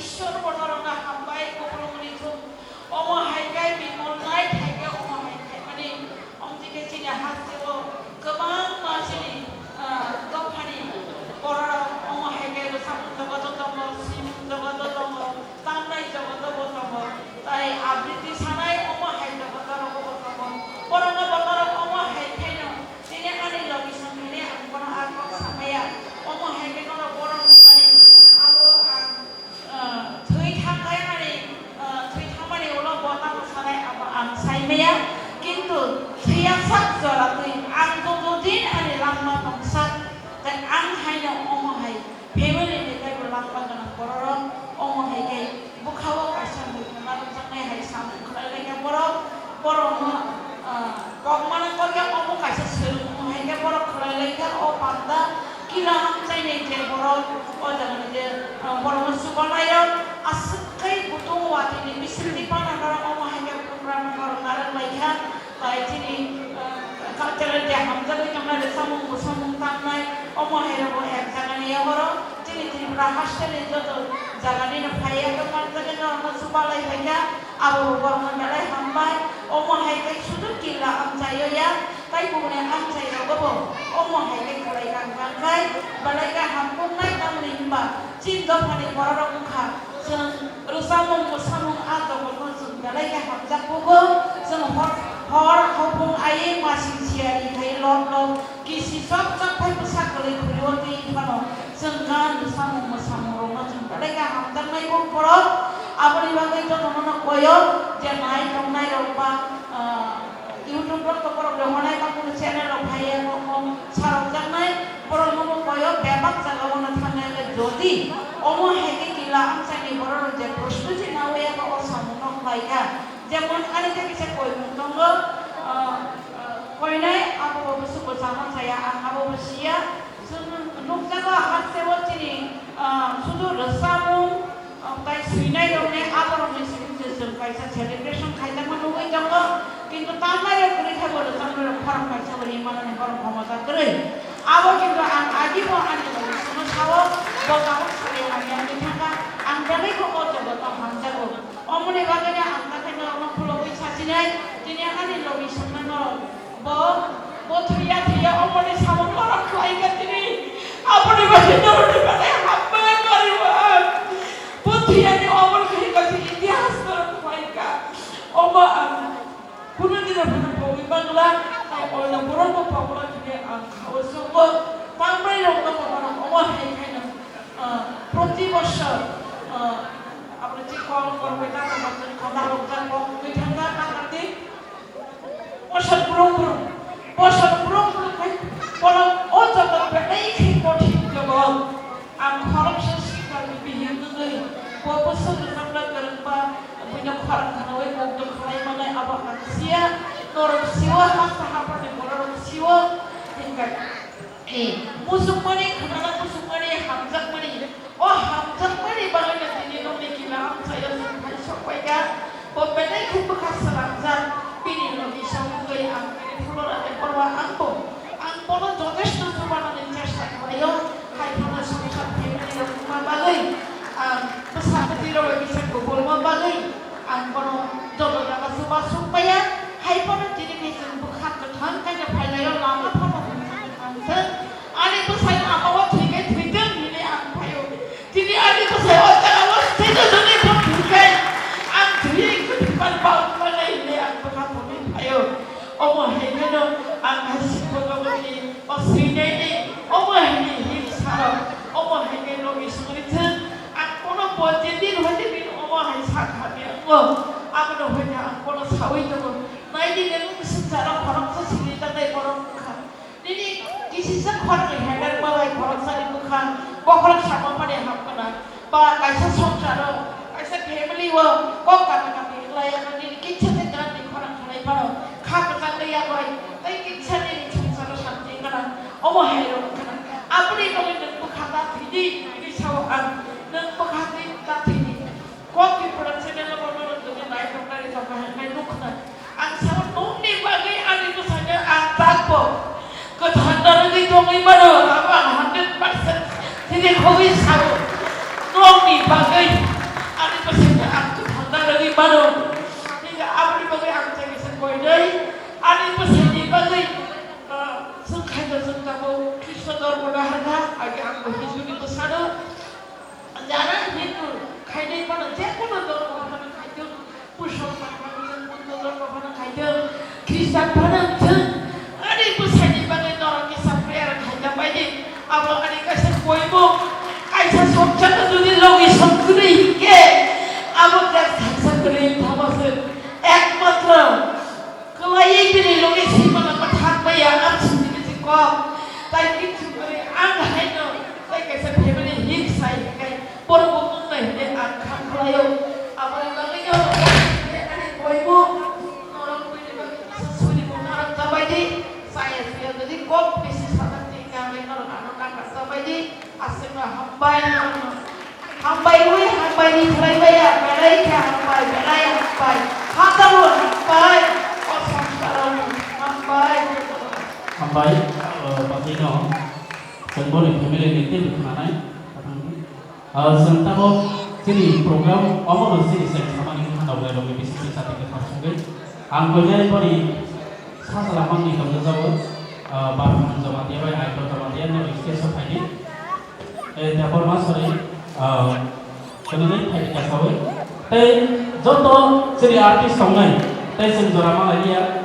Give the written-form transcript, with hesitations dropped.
ঈশ্বর বর্ণনা হামবাই গোপরমনি থুম অমো হাইকাই বিমলনাय थाइगे अमो हाइकाय माने अमजिके चिना हासेओ गोबां मानसिनि दफानि बर'राव अमो हाइकाय सामुं जगत दङ सिमुं जगत दङ तामनाय जगत दङ ताइ आबृति सानाय अमो हाइ जगत दङ बर'नो बर'राव अमो हाइकायनो दिने आनि लबि संखिने आंबन आगम सामाया अमो हाइकायनो बर'न माने आबो थै थांगाय माने थै थांमाने उलो बता सानाय आबो आं साइमाया किन्तु थैया साक जरातै आं जदोदिन आनि लांमा नंसाक ताइ आं हाइनो अमो हाइ फेमिलि निफ्रायबो लांमा गोनां बर'राव अमो हाइकाय बुखाव कायसा बुखाना रंजानाय हाइ सामुं खालायलायनाय बर'नो कगमाना कगे अमो कायसा सोलोंनो हाइकाय बर' खालायलायनाय अ पान्दा किला हामजायनाय जे बर' अजागोन जे बर' सुबनायाव आसुखै बुथुम वाटिनि बिसिनि पानागार अमो हाइकाय प्रग्राम करनार लायखा ताइथिनि कालचारेल जे हामजानाय थांनाय सामुं तामनाय अमो हाइराबो एक जागानि बर' तिनि तिनिफ्रा हास्टेलनि जत जागानि फाया गोमार जागानि सुबालाय हाइका आबो बर'नो नालाय हामबाय अमो हाइकाय सुदु किला आमजायोया ताइ बुंनाय आमजायोगोबो अमो हाइकाय खालायगांगांखाय बालायगा हामपुंनाय नामनि होमबा चिन दफानि बर'राव बुंखा जों रुसामुं मुसामुं आदबखौ जों बालायगा हामजाखौबो जों हर हपुं आयै मासिं सियारि हाय लब किसि सब फाइबो साकलै खुलिवती फानो जों गान रुसामुं मुसामुं रंना जों बालायगा हामजानायखौ बर' आबनि बागै जनो कयो जे नाय दंनाय रंबा YouTube तो बर' लेहनाय बाकुनो चेनेल फायो रखम सारजानाय बर' नमो कयो बेबाक जागावनो थांनाय जदि अमो हाइकाय किला आमसानि बर' जे प्रश्न जे नावया को सामुं लायका जेमन आरो जे कय दंगो कयनाय आबो बुसुबो जाना जाया आंहाबो बुसिया जों नकजागा हासेबो तिनि सुदु रसामुं ताइ सुइनाय दंने आबरनि जों कायसा सेलिब्रेशन खायजामोन नुगै दङ किन्तु तामनाय करि थाबो तामनाय फरम कायसा बरि माने फरम खमजा करै आबो किन्तु आं आजिबो आनि सम सावो बगाव सरे आनि थांगा आं बेलेखौ अजबो हामजागो अमनि बागैनो आं थाखायनो अन फलबै सासिनाय दिनै आनि लबि संनानो बो थैया अमनि सामन बर' खालायगा दिनै आबनि बागैनो बागै हाबबाय करिबो बुद्धियानि अमर खालायगा इतिहास खालायगा अमा कुनु दिन फुनु बगै बांला अन बर'नो पावला दिनै आं खावसोबो तामनाय रंना बर' अमा हाइकायनो प्रति बছর আপনি যে কল করবে তা আমাদের কথা রক্ষা করবে ঠান্ডা কাটাতে বছর পুরো খাই বলো ও জগৎ বেটাই কি কঠিন জগৎ আম খরচ শিকার বিহিন নই বছর আমরা করবা বিনা খরচ খাওয়াই মুক্ত খাই মানে আবা আনসিয়া নরম সিওয়া হাসা হাপানে বড় সিওয়া হিংকার মুসলমানি খানা মুসলমানি হামজাক মানি ও হামজাক মানি বাগানে তিনি ননি কিলা আমসায়া সুখাই সবাইকা ববেনাই খুব খাসালামজান বিনি ননি সামুগৈ আং বিনি ফুলরাতে পড়বা আংবো যথেষ্ট সুবানানি চেষ্টা করাयो খাইফানা সংসার ফ্যামিলি রকমা বাগৈ পেছাপতি রবে বিসাকো বলমা বাগৈ আংবনো জলজাগা সুবা সুপায়া হাইফানা তিনি মেজন বুখাত থান কাইনা ফাইলাयो लामा फानो आनि बसाय आमावा थैगे थैदों दिनै आं फायो दिनै आनि बसाय अजागावा थैदों दिनै थैगे आं थैगे थैबान बावलाय दिनै आं बखाथ'नि फायो अमो हाइकायनो आं हासिबो गावनि असैनायनि अमो हाइनि हिंसार अमो हाइकाय लबि संरिथो आं कोनो बजेदिन हयते बिन अमो हाइ साखानि आंनो हयते आं कोनो सावै दङ नायदि नों सुजारा खरमसा सिलिदानाय बर'खा दिनै किसिसा खरनि हेडार बालाय खरमसानि बुखा बखरक सामा पाने हाबकना बा कायसा संसार कायसा फेमिलि व ककाना कानि लाया कानि किछाते दानि खरम खानाय पारो खाकजा दैया गय तै किछानि संसार शान्ति कना अमो हाइरो कना आपनि बगै नों बुखाता थिदि बिदि साव आं नों बुखाति ताथिदि कपि प्रोडक्शन ले बनो नों नाय दंनाय जमा हाय नुखना आं साव नोंनि बागै आनि बुसानो आं ताकबो कथानदारगै दङै बानो आं 100% दिनै खबै साव नोंनि बागै baru hingga abri bagai ang cai sekoi dei ani pesini bagai sengkai dan sengkau Krishna Dharma harga agi ang Hindu di pesana jangan Hindu kaidai pada jepun Dharma pada kaidai pusat pada Buddha Dharma pada kaidai Krishna pada jeng ani pesini bagai orang kisah pria kaidai bagai apa ani kasih koimu kaisa sokcana যদি লোকে সংকরে কে আমাদের সংকরে থামাছে একমাত্র কলাই দিনে লোকে সীমানা পাঠান পাইয়া আছে কিছু কম তাই কিছু করে আং হাইনো তাই কাছে ফ্যামিলি হিক সাই কাই পরব নাই নে আং খান খালায়ো আমার বাংলায়ো আরে কইবো নরম কইলে সুনি নরম তাবাইদি saya dia jadi kok bisi sangat tinggal nor anu kakak tabaidi asma hambai hambai ni trai baya belai ka hambai belai hambai hatalu hambai osam sarau hambai patino senbori family ni tin khanai sentabo sini program omor sini samani khana ulai loge bisi sate ke khasuge ang konya pori salah mangni kamu jawab bahan jawab dia baik atau jawab dia nih istilah sopani dapur masuk ini kemudian hari kasih tahu jodoh jadi artis songai tapi sendiri malah dia